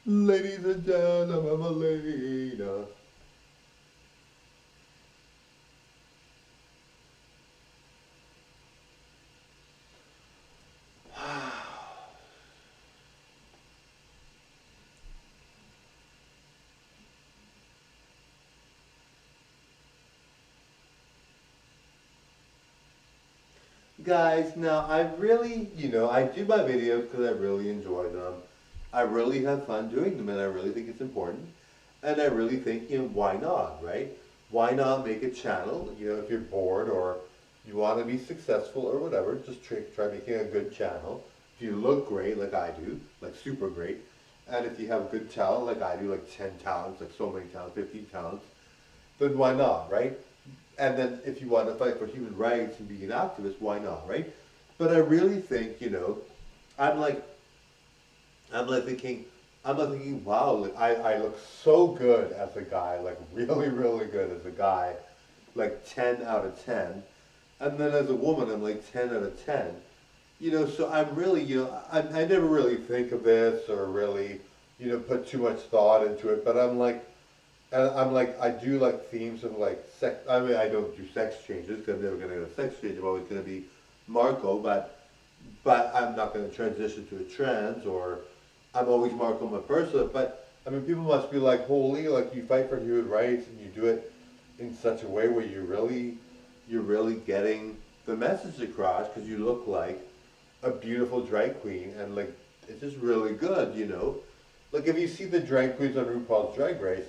Ladies and gentlemen, Melina. Guys, now I really, I do my videos because I really enjoy them. I really have fun doing them and I really think it's important. And I really think, why not, right? Why not make a channel, if you're bored or you want to be successful or whatever, just try making a good channel. If you look great like I do, like super great, and if you have good talent like I do, like 10 talents, like so many talents, 15 talents, then why not, right? And then if you want to fight for human rights and be an activist, why not, right? But I really think, I'm like, I'm like thinking, I'm like thinking, wow, like I look so good as a guy, like really, really good as a guy, like 10 out of 10. And then as a woman, I'm like 10 out of 10. So I'm really, I never really think of this or really, put too much thought into it, but and I'm like, I do like themes of like sex. I mean, I don't do sex changes because I'm never going to get a sex change. I'm always going to be Marco, but I'm not going to transition to a trans or I'm always Marco my person. But I mean, people must be like, holy, like you fight for human rights and you do it in such a way where you're really getting the message across because you look like a beautiful drag queen and like it's just really good. Like if you see the drag queens on RuPaul's Drag Race,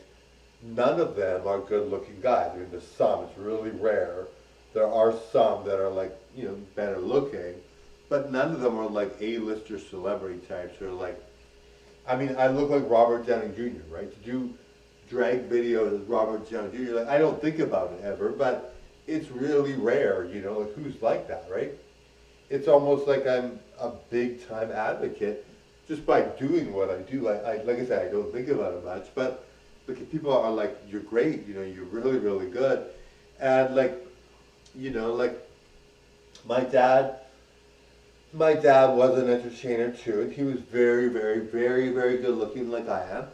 none of them are good looking guys. I mean, there's some, it's really rare. There are some that are like, better looking, but none of them are like A-lister celebrity types or like, I mean, I look like Robert Downey Jr., right? To do drag videos as Robert Downey Jr., like, I don't think about it ever, but it's really rare, like who's like that, right? It's almost like I'm a big time advocate just by doing what I do. Like I said, I don't think about it much, but look, people are like, you're great, you're really, really good. And like, like my dad, my dad was an entertainer too, and he was very, very, very, very good looking like I am,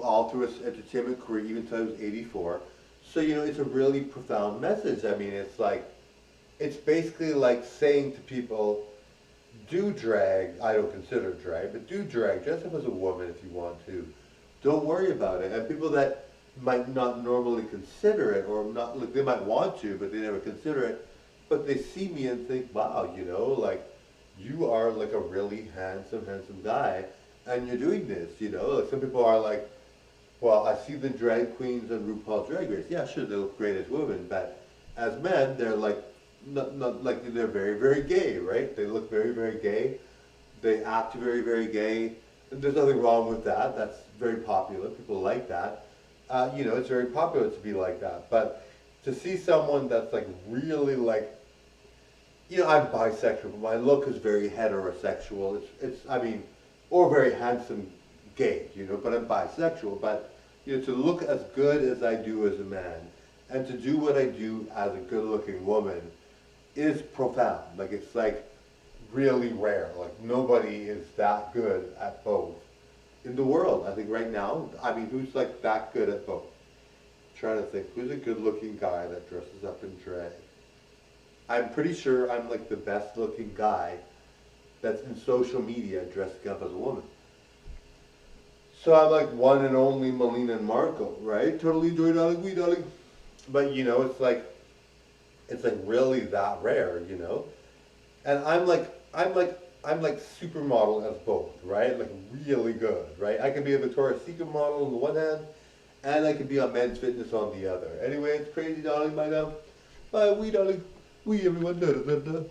all through his entertainment career, even until he was 84. So, it's a really profound message. I mean, it's basically like saying to people, do drag, I don't consider drag, but do drag, dress up as a woman if you want to. Don't worry about it. And people that might not normally consider it, or not, like they might want to, but they never consider it, but they see me and think, wow, like you are like a really handsome, handsome guy, and you're doing this. Like some people are like, well, I see the drag queens on RuPaul's Drag Race. Yeah, sure, they look great as women, but as men, they're like, not like they're very, very gay, right? They look very, very gay. They act very, very gay. And there's nothing wrong with that. That's very popular. People like that. It's very popular to be like that. But to see someone that's like really like, I'm bisexual, but my look is very heterosexual. I mean, or very handsome gay, but I'm bisexual. But, to look as good as I do as a man and to do what I do as a good looking woman is profound. Like, it's like really rare. Like, nobody is that good at both in the world. I think right now, I mean, who's like that good at both? I'm trying to think, who's a good looking guy that dresses up in drag? I'm pretty sure I'm like the best looking guy that's in social media dressing up as a woman. So I'm like one and only Melina and Marco, right? Totally enjoy darling, we darling. But it's like really that rare. And I'm like supermodel as both, right? Like really good, right? I could be a Victoria's Secret model on the one hand, and I could be on Men's Fitness on the other. Anyway, it's crazy, darling, my love. Bye, we darling. We everyone. Da, da, da, da.